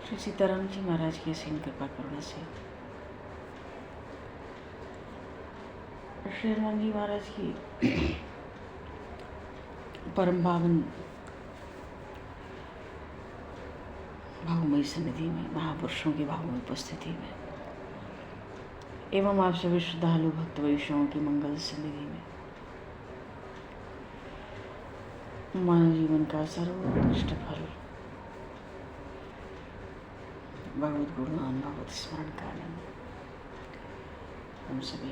श्री सीताराम जी महाराज की असीम कृपा करुणा से श्री हनुमान जी महाराज की परम पावन भावमयी सन्निधि में, महापुरुषों की भावमयी उपस्थिति में एवं आप सभी श्रद्धालु भक्त वैष्णवों की मंगल सन्निधि में मानव जीवन का सर्वोत्कृष्ट फल भगवत गुणगान भगवत स्मरण का आनंद हम सभी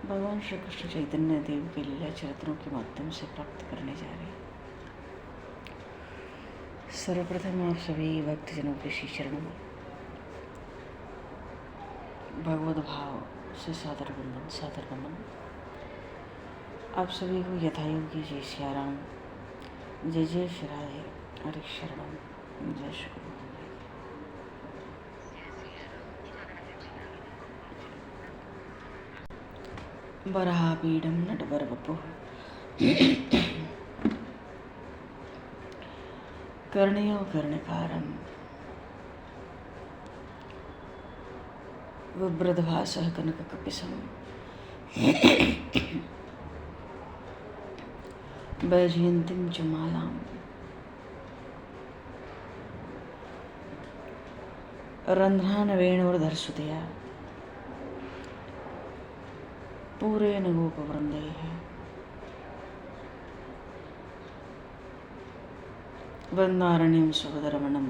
भगवान श्री कृष्ण चैतन्य देव के लीला चरित्रों के माध्यम से प्राप्त करने जा रहे हैं। सर्वप्रथम आप सभी भक्तजनों के श्री चरणों में भगवत भाव से सादर वंदन, सादर नमन। आप सभी को यथायोगी जय सियाराम, जय जय श्री राधे, हरे शरणम, जय श्री गुरु। वराहपीडं नटवरवपुः कर्णयो कर्णकारं बिभ्रद्भासः कनककपिशं वैजयन्तीं च मालां रन्ध्रान् वेणुर्धरसुतया पूरेण गोपवृन्दैः वृन्दारण्यं सुभद्रवनं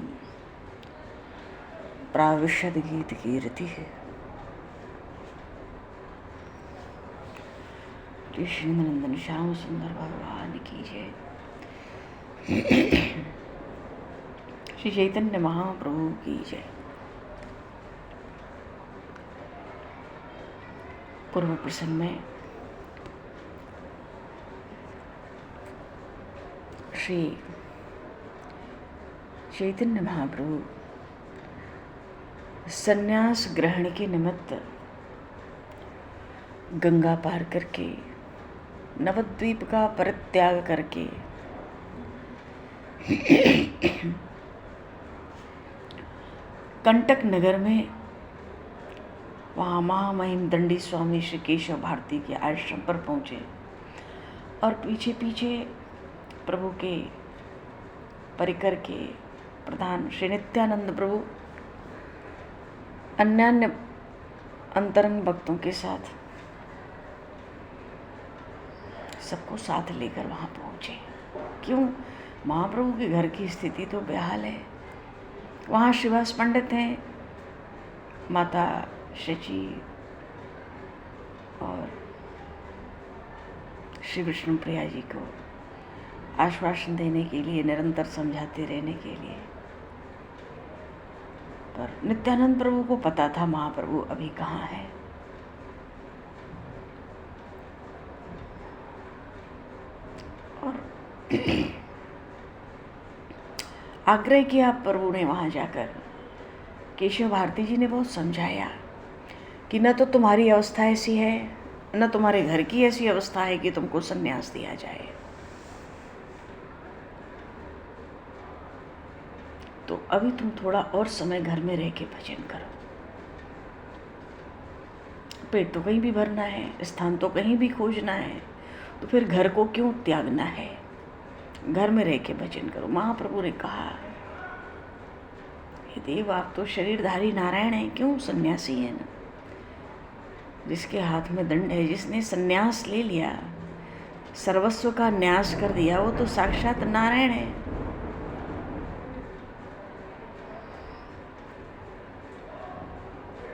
प्राविशद्गीतकीर्तिः। कृष्णनंदन श्याम सुंदर भगवान की जय। श्री चैतन्य महाप्रभु की जय। पूर्व प्रसंग में श्री चैतन्य महाप्रभु संन्यास ग्रहण के निमित्त गंगा पार करके नवद्वीप का परित्याग करके कंटक नगर में वहाँ महामहिम दंडी स्वामी श्री केशव भारती के आश्रम पर पहुँचे और पीछे पीछे प्रभु के परिकर के प्रधान श्री नित्यानंद प्रभु अन्यान्य अंतरंग भक्तों के साथ सबको साथ लेकर वहाँ पहुँचे। क्यों? महाप्रभु के घर की स्थिति तो बेहाल है। वहाँ श्रीवास पंडित हैं, माता शची और श्री विष्णु प्रिया जी को आश्वासन देने के लिए, निरंतर समझाते रहने के लिए। पर नित्यानंद प्रभु को पता था महाप्रभु अभी कहाँ है। और आग्रह किया प्रभु ने वहाँ जाकर। केशव भारती जी ने बहुत समझाया कि न तो तुम्हारी अवस्था ऐसी है, न तुम्हारे घर की ऐसी अवस्था है कि तुमको संन्यास दिया जाए। तो अभी तुम थोड़ा और समय घर में रह के भजन करो। पेट तो कहीं भी भरना है, स्थान तो कहीं भी खोजना है, तो फिर घर को क्यों त्यागना है? घर में रह के भजन करो। महाप्रभु ने कहा, हे देव, आप तो शरीरधारी नारायण हैं, क्यों सन्यासी हैं ना? जिसके हाथ में दंड है, जिसने सन्यास ले लिया, सर्वस्व का न्यास कर दिया, वो तो साक्षात नारायण है।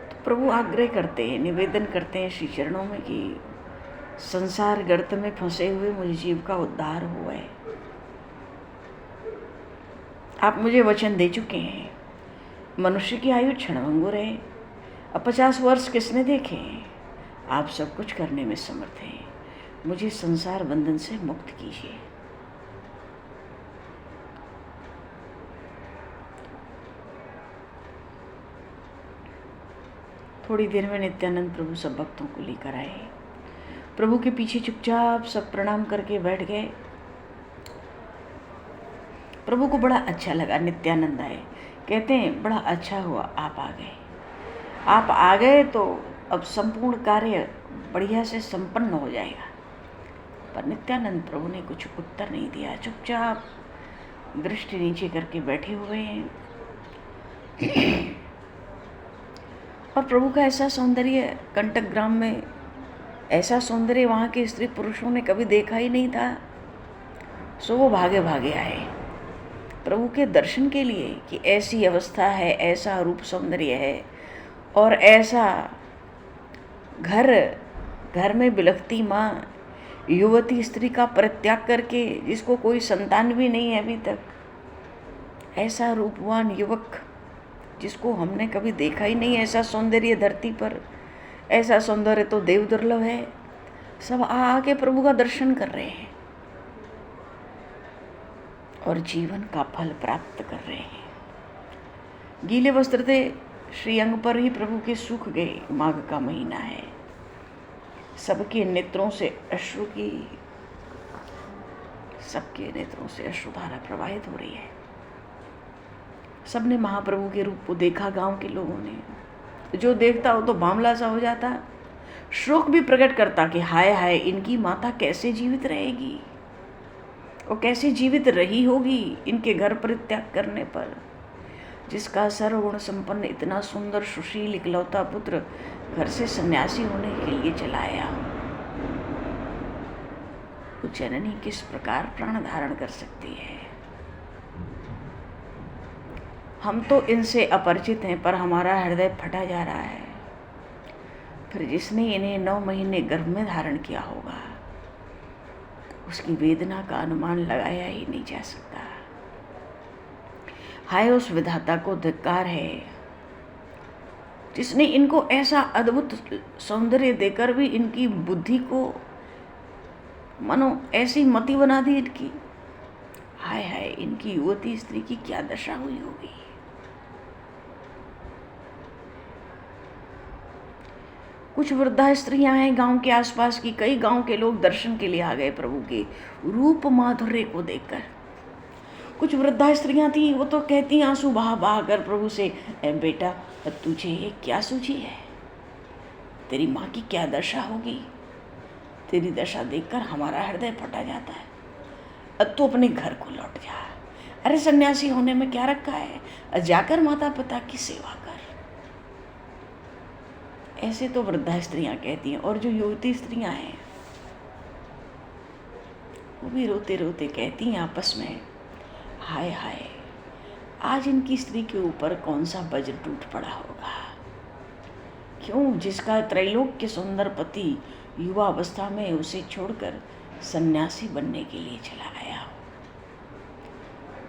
तो प्रभु आग्रह करते हैं, निवेदन करते हैं श्री चरणों में कि संसार गर्त में फंसे हुए मुझ जीव का उद्धार हुआ है। आप मुझे वचन दे चुके हैं, मनुष्य की आयु क्षणभंगुर है। अब 50 वर्ष किसने देखे? आप सब कुछ करने में समर्थ हैं। मुझे संसार बंधन से मुक्त कीजिए। थोड़ी देर में नित्यानंद प्रभु सब भक्तों को लेकर आए। प्रभु के पीछे चुपचाप सब प्रणाम करके बैठ गए। प्रभु को बड़ा अच्छा लगा। नित्यानंद आए, कहते हैं बड़ा अच्छा हुआ आप आ गए। आप आ गए तो अब संपूर्ण कार्य बढ़िया से संपन्न हो जाएगा। पर नित्यानंद प्रभु ने कुछ उत्तर नहीं दिया, चुपचाप दृष्टि नीचे करके बैठे हुए हैं। और प्रभु का ऐसा सौंदर्य कंटक ग्राम में, ऐसा सौंदर्य वहाँ के स्त्री पुरुषों ने कभी देखा ही नहीं था। सो वो भागे भागे आए प्रभु के दर्शन के लिए कि ऐसी अवस्था है, ऐसा रूप सौंदर्य है, और ऐसा घर में बिलखती माँ, युवती स्त्री का परित्याग करके, जिसको कोई संतान भी नहीं है अभी तक, ऐसा रूपवान युवक जिसको हमने कभी देखा ही नहीं, ऐसा सौंदर्य धरती पर, ऐसा सौंदर्य तो देव दुर्लभ है। सब आके प्रभु का दर्शन कर रहे हैं और जीवन का फल प्राप्त कर रहे हैं। गीले वस्त्र थे श्रीअंग पर ही प्रभु के सूख गए। माघ का महीना है, सबके नेत्रों से अश्रुधारा प्रवाहित हो रही है। सबने महाप्रभु के रूप को देखा। गांव के लोगों ने, जो देखता हो तो बामला सा हो जाता, शोक भी प्रकट करता कि हाय हाय, इनकी माता कैसे जीवित रहेगी और कैसे जीवित रही होगी इनके घर परित्याग करने पर, जिसका सर्वगुण संपन्न, इतना सुंदर, सुशील, इकलौता पुत्र घर से सन्यासी होने के लिए चला आया। वो जननी किस प्रकार प्राण धारण कर सकती है। हम तो इनसे अपरिचित हैं, पर हमारा हृदय फटा जा रहा है। फिर जिसने इन्हें 9 महीने गर्भ में धारण किया होगा, उसकी वेदना का अनुमान लगाया ही नहीं जा सकता। हाय उस विधाता को धिक्कार है जिसने इनको ऐसा अद्भुत सौंदर्य देकर भी इनकी बुद्धि को मानो ऐसी मति बना दी इनकी। हाय हाय, इनकी युवती स्त्री की क्या दशा हुई होगी। कुछ वृद्धा स्त्रियां हैं गांव के आसपास की, कई गांव के लोग दर्शन के लिए आ गए प्रभु के रूप माधुर्य को देखकर। कुछ वृद्धा स्त्रियां थी, वो तो कहती आंसू बहा बहा कर प्रभु से, ए बेटा, तुझे ये क्या सूझी है? तेरी माँ की क्या दशा होगी? तेरी दशा देखकर हमारा हृदय फटा जाता है। अब तू अपने घर को लौट जा। अरे सन्यासी होने में क्या रखा है, जाकर माता पिता की सेवा कर। ऐसे तो वृद्धा स्त्रियां कहती हैं। और जो युवती स्त्रियां हैं वो भी रोते रोते कहती हैं आपस में, हाय हाय, आज इनकी स्त्री के ऊपर कौन सा वज्र टूट पड़ा होगा। क्यों, जिसका त्रैलोक्य सुंदर पति युवा अवस्था में उसे छोड़कर सन्यासी बनने के लिए चला गया हो।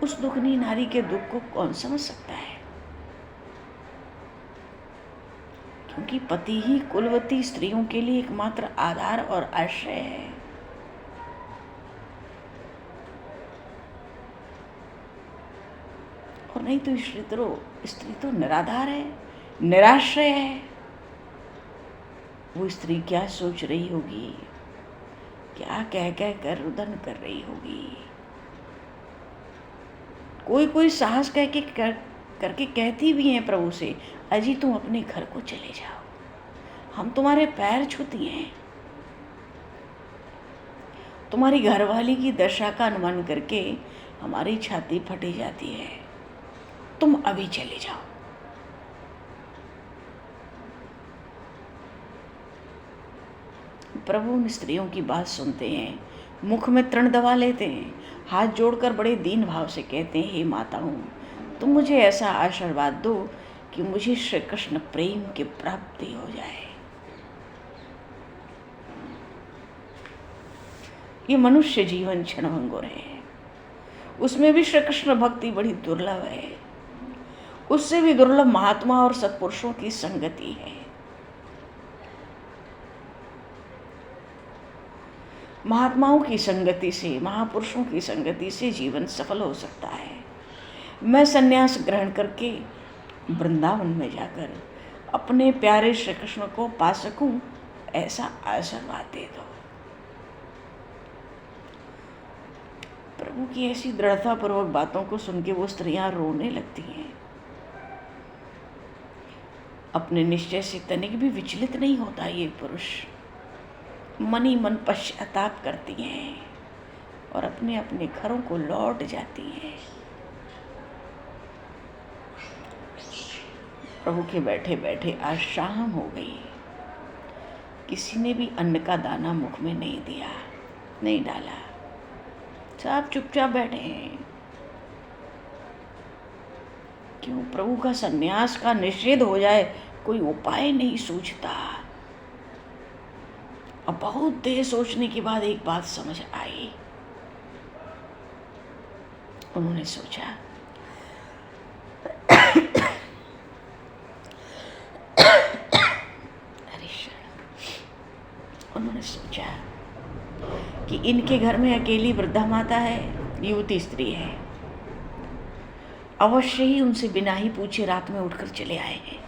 उस दुखनी नारी के दुख को कौन समझ सकता है, क्योंकि पति ही कुलवती स्त्रियों के लिए एकमात्र आधार और आश्रय है। और नहीं तो स्त्री तो निराधार है, निराश्रय है। वो स्त्री क्या सोच रही होगी, क्या कह कह कर रुदन कर रही होगी। कोई साहस करके कहती भी हैं प्रभु से, अजी तुम अपने घर को चले जाओ, हम तुम्हारे पैर छूती हैं। तुम्हारी घरवाली की दशा का अनुमान करके हमारी छाती फटी जाती है, तुम अभी चले जाओ। प्रभु उन स्त्रियों की बात सुनते हैं, मुख में तृण दबा लेते हैं, हाथ जोड़कर बड़े दीन भाव से कहते हैं, हे माताओं, तुम मुझे ऐसा आशीर्वाद दो कि मुझे श्री कृष्ण प्रेम की प्राप्ति हो जाए। ये मनुष्य जीवन क्षणभंगुर है, उसमें भी श्री कृष्ण भक्ति बड़ी दुर्लभ है। उससे भी दुर्लभ महात्मा और सत्पुरुषों की संगति है। महात्माओं की संगति से, महापुरुषों की संगति से जीवन सफल हो सकता है। मैं संन्यास ग्रहण करके वृंदावन में जाकर अपने प्यारे श्री कृष्ण को पा सकूं, ऐसा आशीर्वाद दे दो। प्रभु की ऐसी दृढ़तापूर्वक बातों को सुन के वो स्त्रियां रोने लगती हैं। अपने निश्चय से तनिक भी विचलित नहीं होता ये पुरुष। मन ही मन पश्चाताप करती हैं और अपने अपने घरों को लौट जाती हैं। प्रभु के बैठे बैठे आज शाम हो गई, किसी ने भी अन्न का दाना मुख में नहीं दिया, नहीं डाला, सब चुपचाप बैठे हैं। क्यों? प्रभु का सन्यास का निषेध हो जाए, कोई उपाय नहीं सूझता। अब बहुत देर सोचने के बाद एक बात समझ आई। उन्होंने सोचा, उन्होंने सोचा कि इनके घर में अकेली वृद्धा माता है, युवती स्त्री है, अवश्य ही उनसे बिना ही पूछे रात में उठकर चले आए हैं।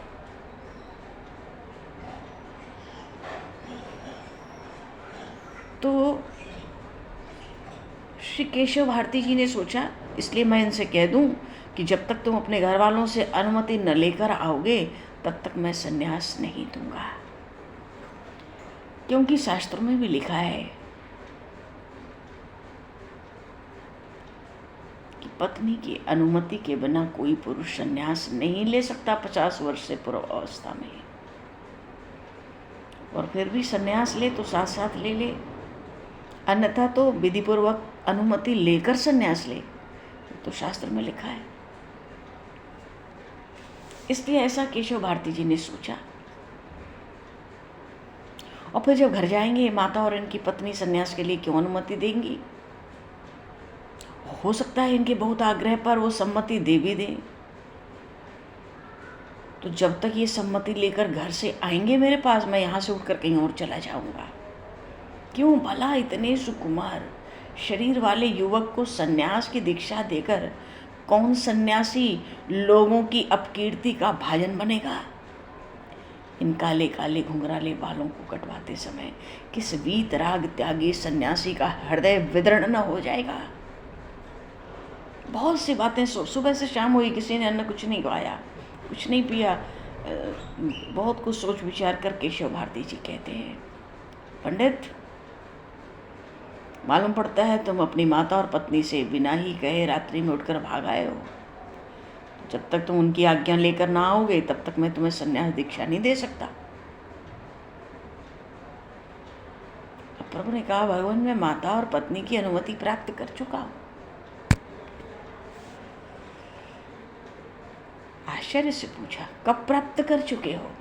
तो श्री केशव भारती जी ने सोचा, इसलिए मैं इनसे कह दूं कि जब तक तुम अपने घर वालों से अनुमति न लेकर आओगे तब तक मैं संन्यास नहीं दूंगा। क्योंकि शास्त्रों में भी लिखा है कि पत्नी की अनुमति के बिना कोई पुरुष संन्यास नहीं ले सकता 50 वर्ष से पूर्व अवस्था में। और फिर भी संन्यास ले तो साथ साथ ले ले, अन्यथा तो विधिपूर्वक अनुमति लेकर संन्यास ले, तो शास्त्र में लिखा है। इसलिए ऐसा केशव भारती जी ने सोचा। और फिर जब घर जाएंगे, माता और इनकी पत्नी संन्यास के लिए क्यों अनुमति देंगी? हो सकता है इनके बहुत आग्रह पर वो सम्मति दे भी दें। तो जब तक ये सम्मति लेकर घर से आएंगे मेरे पास, मैं यहाँ से उठकर कहीं और चला जाऊंगा। क्यों भला इतने सुकुमार शरीर वाले युवक को सन्यास की दीक्षा देकर कौन सन्यासी लोगों की अपकीर्ति का भाजन बनेगा? इन काले काले घुंघराले बालों को कटवाते समय किस वीतराग त्यागी सन्यासी का हृदय विदीर्ण न हो जाएगा? बहुत सी बातें सुबह से शाम हुई, किसी ने अन्न कुछ नहीं खाया, कुछ नहीं पिया। बहुत कुछ सोच विचार कर केशव भारती जी कहते हैं, पंडित, मालूम पड़ता है तुम अपनी माता और पत्नी से बिना ही कहे रात्रि में उठकर भाग आए हो। जब तक तुम उनकी आज्ञा लेकर ना आओगे तब तक मैं तुम्हें संन्यास दीक्षा नहीं दे सकता। अब प्रभु ने कहा, भगवान, मैं माता और पत्नी की अनुमति प्राप्त कर चुका हूं। आश्चर्य से पूछा, कब प्राप्त कर चुके हो?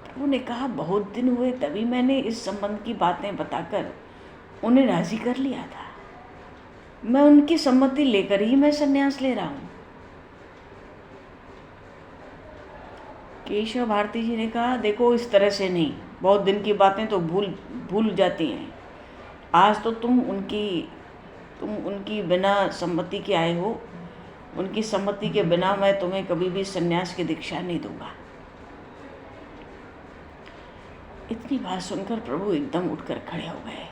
प्रभु ने कहा, बहुत दिन हुए, तभी मैंने इस संबंध की बातें बताकर उन्हें राजी कर लिया था। मैं उनकी सम्मति लेकर ही मैं संन्यास ले रहा हूं। केशव भारती जी ने कहा, देखो इस तरह से नहीं, बहुत दिन की बातें तो भूल जाती हैं। आज तो तुम उनकी बिना सम्मति के आए हो। उनकी सम्मति के बिना मैं तुम्हें कभी भी संन्यास की दीक्षा नहीं दूंगा। इतनी बात सुनकर प्रभु एकदम उठकर खड़े हो गए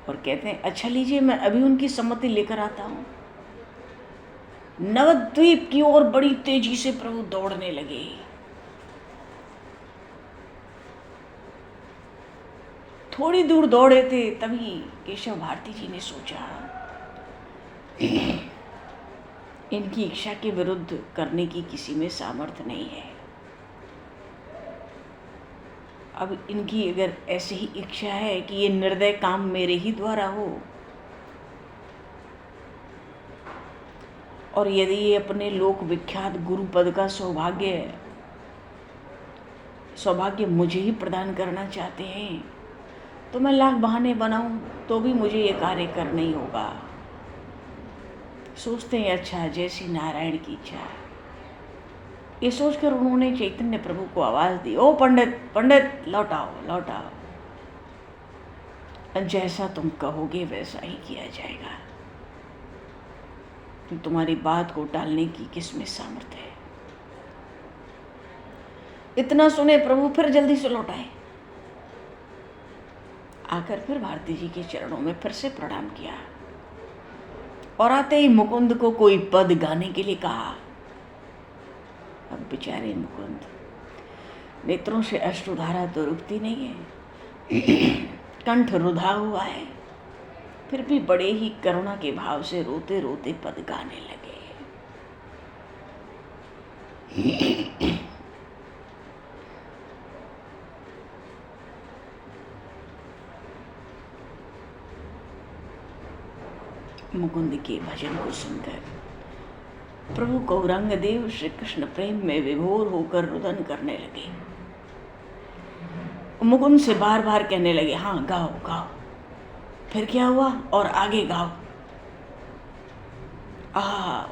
और कहते हैं, अच्छा लीजिए, मैं अभी उनकी सम्मति लेकर आता हूं। नवद्वीप की ओर बड़ी तेजी से प्रभु दौड़ने लगे। थोड़ी दूर दौड़े थे, तभी केशव भारती जी ने सोचा, इनकी इच्छा के विरुद्ध करने की किसी में सामर्थ्य नहीं है। अब इनकी अगर ऐसी ही इच्छा है कि ये निर्दय काम मेरे ही द्वारा हो, और यदि ये अपने लोक विख्यात गुरु पद का सौभाग्य मुझे ही प्रदान करना चाहते हैं, तो मैं लाख बहाने बनाऊं तो भी मुझे ये कार्य करना ही होगा। सोचते हैं, अच्छा, जैसी नारायण की इच्छा है। ये सोचकर उन्होंने चैतन्य प्रभु को आवाज दी, ओ पंडित, पंडित, लौट आओ। जैसा तुम कहोगे वैसा ही किया जाएगा। तुम्हारी बात को टालने की किसमें सामर्थ्य है? इतना सुने प्रभु फिर जल्दी से लौट आए। आकर फिर भारती जी के चरणों में फिर से प्रणाम किया और आते ही मुकुंद को कोई पद गाने के लिए कहा। अब बेचारे मुकुंद, नेत्रों से अश्रुधारा तो रुकती नहीं है, कंठ रुधा हुआ है, फिर भी बड़े ही करुणा के भाव से रोते रोते पद गाने लगे। मुकुंद के भजन को सुनकर प्रभु गौरांग देव श्री कृष्ण प्रेम में विभोर होकर रुदन करने लगे। मुकुंद से बार बार कहने लगे, हाँ गाओ गाओ। फिर क्या हुआ, और आगे गाओ।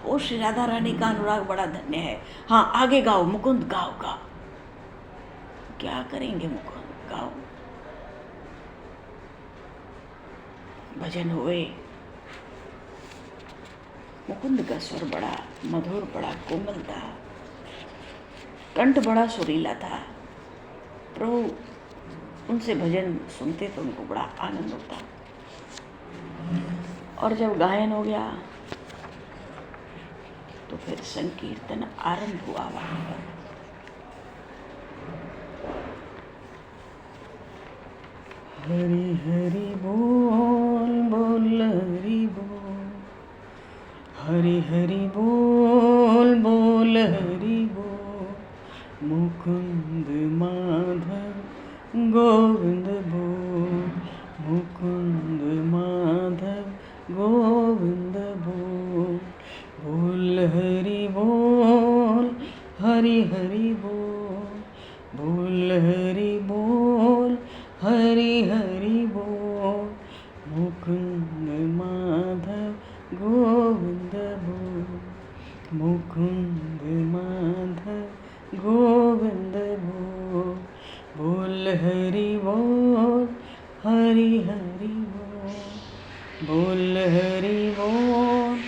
ओ श्री राधा रानी का अनुराग बड़ा धन्य है। हाँ आगे गाओ मुकुंद, गाओ गाओ। क्या करेंगे मुकुंद, गाओ। भजन हुए। मुकुंद का स्वर बड़ा मधुर, बड़ा कोमल था, कंठ बड़ा सुरीला था। प्रभु उनसे भजन सुनते तो उनको बड़ा आनंद होता। और जब गायन हो गया तो फिर संकीर्तन आरंभ हुआ वहां पर। हरि हरि बोल बोल हरि बोल, हरि हरि बोल बोल हरि बोल, मुकुंद माधव गोविंद बोल, मुकुंद माधव गोविंद बोल, बोल हरि बोल, हरि हरि बोल, बोल हरि बोल, हरि हरि बोल, मुकुंद माधव गोविंद बोल, मुकुंद माधव गोविंद बोल, बोल हरि बोल, हरि हरि बोल, बोल हरि बोल,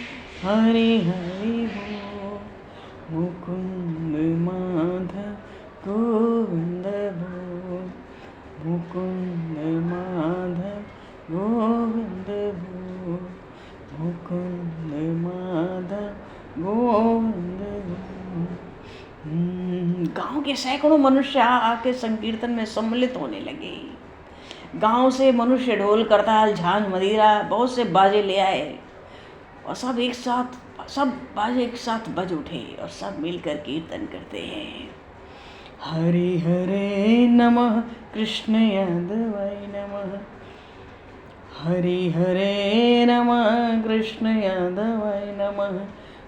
हरि हरि बोल, मुकुंद माधव गोविंद बोल, मुकुंद माधव गोविंद बोल, मुकुंद माधव गोविंद बोल। गांव के सैकड़ों मनुष्य आके संकीर्तन में सम्मिलित होने लगे। गांव से मनुष्य ढोल, करताल, झांझ, मदिरा, बहुत से बाजे ले आए और सब बाजे एक साथ बज उठे और सब मिलकर कीर्तन करते हैं। हरि हरे नमः, कृष्ण यादवाय नमः, हरि हरे नमः, कृष्ण यादवाय नमः,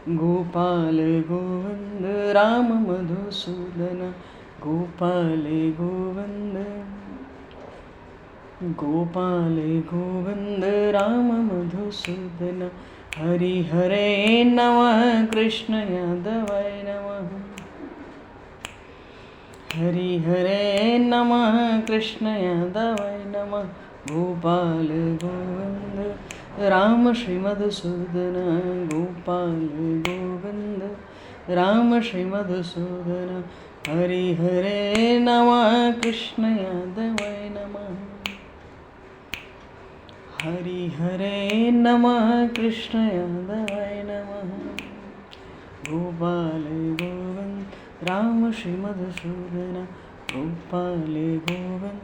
गोपाल गोविंद राम मधुसूदन, गोपाल गोविंद, गोपाल गोविंद राम मधुसूदन, हरि हरे नमः, कृष्ण यादवाय नमः, हरि हरे नमः, कृष्ण यादवाय नमः, गोपाल गोविंद राम श्री मधुसूदन, गोपाल गोविंद राम श्री मधुसूदन, हरि हरे नमः, कृष्ण यादवाय नमः, हरि हरे नमः, कृष्ण यादवाय नमः, गोपाल गोविंद राम श्री मधुसूदन, गोपाल गोविंद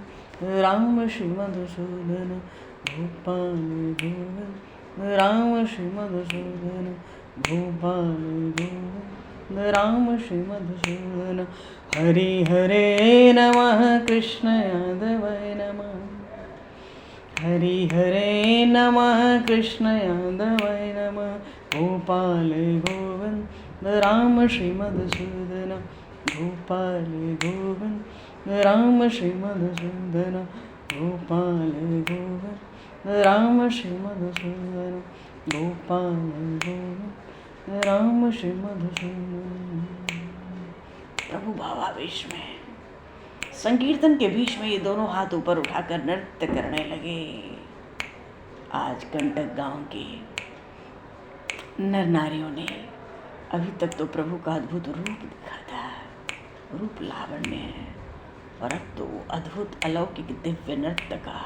राम श्री मधुसूदन, गोपाल गोविंद राम श्री मधुसूदन, गोपाल गोविंद राम श्री मधुसूदन, हरि हरे नमः, कृष्ण यादवाय नमः, हरि हरे नमः, कृष्ण यादवाय नमः, गोपाल गोविंद राम श्री मधुसूदन, गोपाल गोविंद राम श्री मधुसूदन, गोपाल गोविंद राम श्री मधुसूदन, गोपाल गोविंद राम श्री मधुसूदन। प्रभु भावावेश में संकीर्तन के बीच में ये दोनों हाथ ऊपर उठाकर नृत्य करने लगे। आज कंटक गांव के नर नारियों ने अभी तक तो प्रभु का अद्भुत रूप दिखा था, रूप लावण्य है, और अब तो अद्भुत अलौकिक दिव्य नृत्य का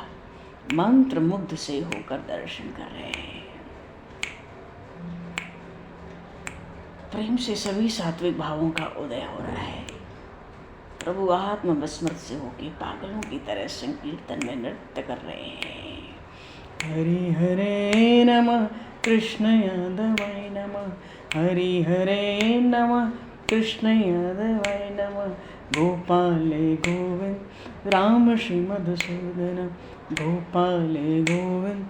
मंत्र मुग्ध से होकर दर्शन कर रहे हैं। प्रेम से सभी सात्विक भावों का उदय हो रहा है। प्रभु आत्म विस्मृत से होके पागलों की तरह संकीर्तन में नृत्य कर रहे हैं। हरि हरे नमः कृष्ण यादवाय नमः, हरि हरे नमः कृष्ण यादवाय नमः, गोपाले गोविंद राम श्री मधुसूदन, गोपाले गोविंद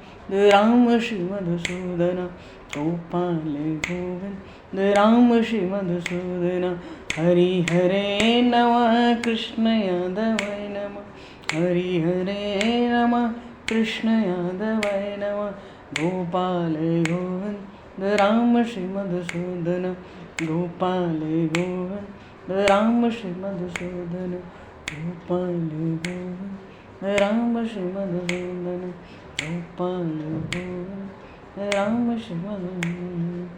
राम श्री मधुसूदन, गोपाले गोविंद राम श्री मधुसूदन, हरि हरे नमः कृष्ण यादवाय नमः, हरि हरे नमः कृष्ण यादवाय नमः, गोपाले गोविंद राम श्री मधुसूदन, गोपाले गोविंद राम श्री मधुसूदन, गोपाले गोविंद राम श्री मधुसूदन, गोपाले गोविंद राम श्री मधुसूदन।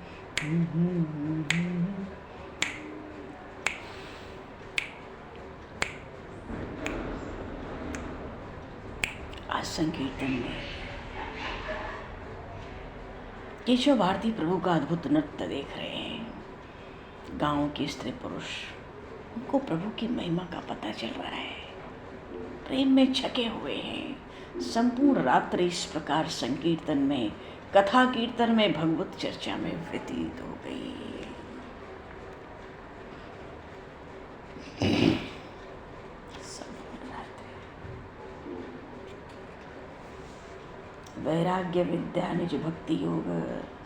आज संकीर्तन में केशव भारती प्रभु का अद्भुत नृत्य देख रहे हैं। गांव के स्त्री पुरुष, उनको प्रभु की महिमा का पता चल रहा है, प्रेम में छके हुए हैं। संपूर्ण रात्रि इस प्रकार संकीर्तन में, कथा कीर्तन में, भगवत चर्चा में व्यतीत हो गई। वैराग्य विद्या निज भक्ति योग,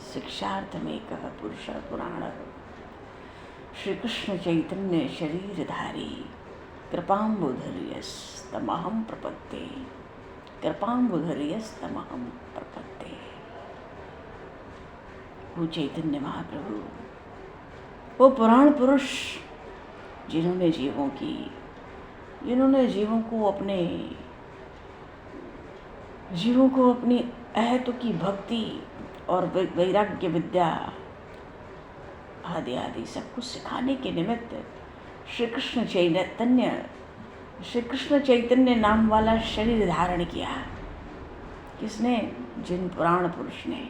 शिक्षार्थ में कह पुरुष पुराण, श्री कृष्ण चैतन्य शरीरधारी, कृपाम्बुधर्यस्तमहं प्रपद्ये, कृपाम्बुधर्यस्तमहं प्रपद्ये। वो चैतन्य महाप्रभु, वो पुराण पुरुष जिन्होंने जीवों को अपनी अहत की भक्ति और वैराग्य विद्या आदि आदि सब कुछ सिखाने के निमित्त श्री कृष्ण चैतन्य नाम वाला शरीर धारण किया। किसने? जिन पुराण पुरुष ने।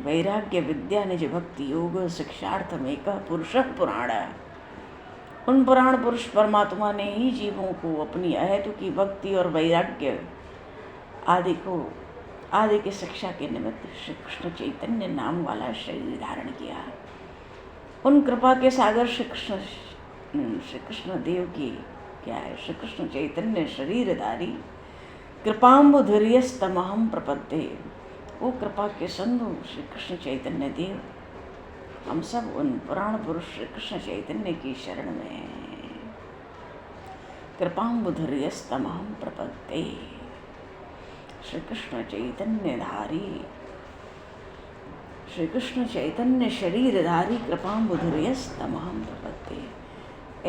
वैराग्य विद्या निज भक्ति योग, शिक्षार्थम एक पुरुष पुराण। उन पुराण पुरुष परमात्मा ने ही जीवों को अपनी अहेतु की भक्ति और वैराग्य आदि की शिक्षा के निमित्त श्री कृष्ण चैतन्य नाम वाला शरीर धारण किया। उन कृपा के सागर श्री कृष्ण देव की क्या है? श्री कृष्ण चैतन्य शरीरधारी, कृपाम्बुधर्यस्तमहं प्रपद्ये। वो कृपा के सिंधु श्री कृष्ण चैतन्य देव, हम सब उन पुराण पुरुष श्री कृष्ण चैतन्य की शरण में हैं। कृपाम्बुधर्यस्तमहं प्रपद्ये। श्री कृष्ण चैतन्य धारी, श्री कृष्ण चैतन्य शरीरधारी, कृपाम्बुधर्यस्तमहं प्रपद्ये।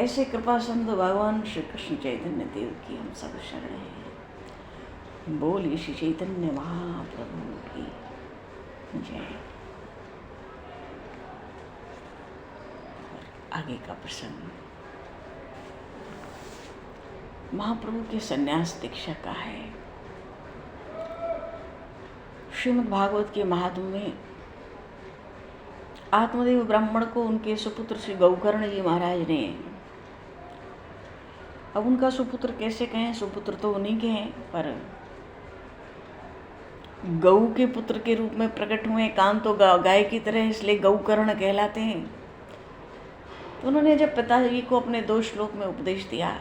ऐसे कृपा सिंधु भगवान श्री कृष्ण चैतन्य देव की हम सब शरण हैं। बोलिए श्री चैतन्य महाप्रभु की जय। आगे का प्रसंग महाप्रभु के संन्यास दीक्षा का है। श्रीमद् भागवत के महात्म्य में आत्मदेव ब्राह्मण को उनके सुपुत्र श्री गौकर्ण जी महाराज ने, अब उनका सुपुत्र कैसे कहें, सुपुत्र तो उन्हीं के हैं, पर गौ के पुत्र के रूप में प्रकट हुए, कान तो गाय की तरह, इसलिए गौकर्ण कहलाते हैं। तो उन्होंने जब पिताजी को अपने 2 श्लोक में उपदेश दिया,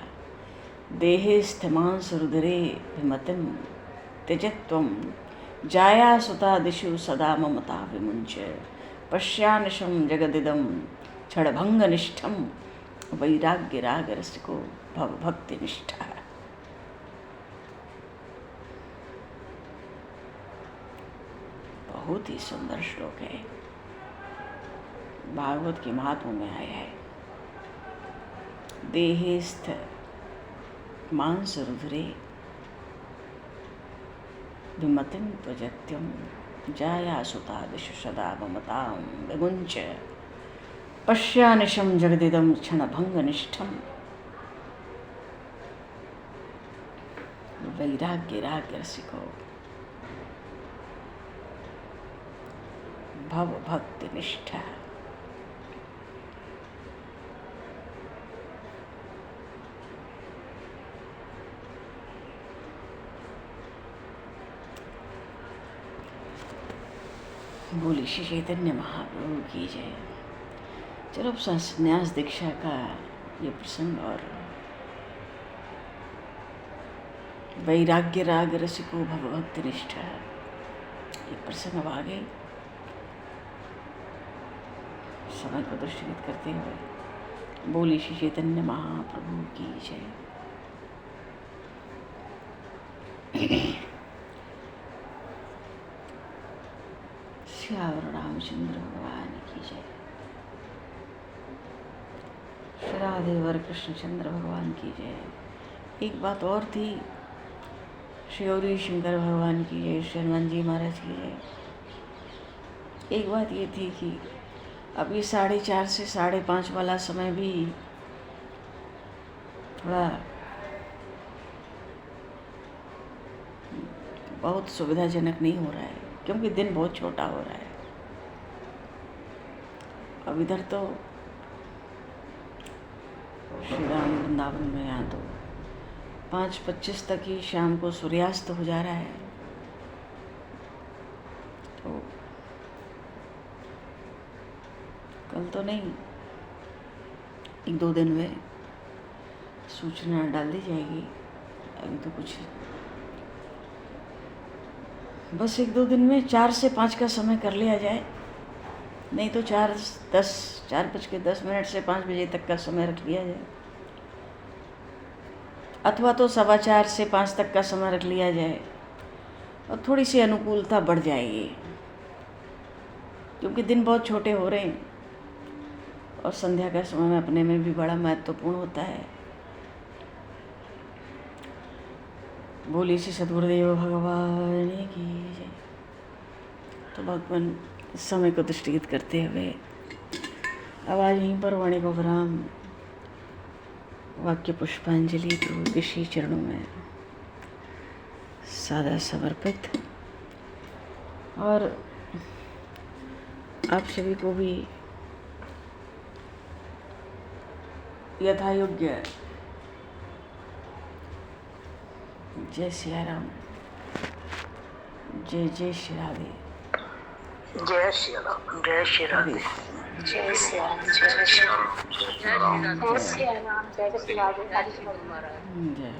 देहे स्थिमांस रुधिरे विमतिम त्यजत्वम जाया सुता दिशु सदा ममता विमुंच, पश्यानिशम जगदिदम क्षणभंग निष्ठम वैराग्य राग रसिको भव भक्ति निष्ठा। बहुत ही सुंदर श्लोक है, भागवत के महात्म्य में आया है। देहेस्थ मांस रुधिरे विमतिम प्रजत्यम जाया सुता दिशु सदा ममतां विमुंच, पश्यानिशम जगदिदम क्षणभंग निष्ठम वैराग्य राग रसिको भव भक्ति निष्ठा। बोली श्री चैतन्य महाप्रभु की जय। चलो संन्यास दीक्षा का ये प्रसंग और वैराग्य राग रसिको भव भक्ति निष्ठा ये प्रसंग अब आगे समय को दृष्टिगत करते हुए बोली श्री चैतन्य महाप्रभु की जय। श्यावर रामचंद्र भगवान की जय। श्री राधेवर कृष्णचंद्र भगवान की जय। एक बात और थी, श्री गौरी शंकर भगवान की जय। श्री हनुमान जी महाराज की जय। एक बात ये थी कि अभी 4:30 से 5:30 वाला समय भी थोड़ा बहुत सुविधाजनक नहीं हो रहा है, क्योंकि दिन बहुत छोटा हो रहा है। अब इधर तो श्री राम वृंदावन में यहाँ तो 5:25 तक ही शाम को सूर्यास्त हो जा रहा है। तो कल तो नहीं, 1-2 दिन में सूचना डाल दी जाएगी। अभी तो कुछ बस 1-2 दिन में 4 से 5 का समय कर लिया जाए, नहीं तो 4:10 से 5 बजे तक का समय रख लिया जाए, अथवा तो 4:15 से 5 तक का समय रख लिया जाए और थोड़ी सी अनुकूलता बढ़ जाएगी, क्योंकि दिन बहुत छोटे हो रहे हैं और संध्या का समय अपने में भी बड़ा महत्वपूर्ण होता है। बोली श्री सद्गुरुदेव भगवान की जय। तो भगवान समय को दृष्टिगत करते हुए अब आज यहीं पर वाणी को विराम, वाक्य पुष्पांजलि प्रभु के श्री चरणों में सादा समर्पित, और आप सभी को भी यथा योग्य जय सिया राम, जय जय श्री राधे, जय श्री राम, जय श्री राधे, जय श्री राम, जय श्री राम, जय श्री राम, जय श्री राम, जय श्री राधे, जय।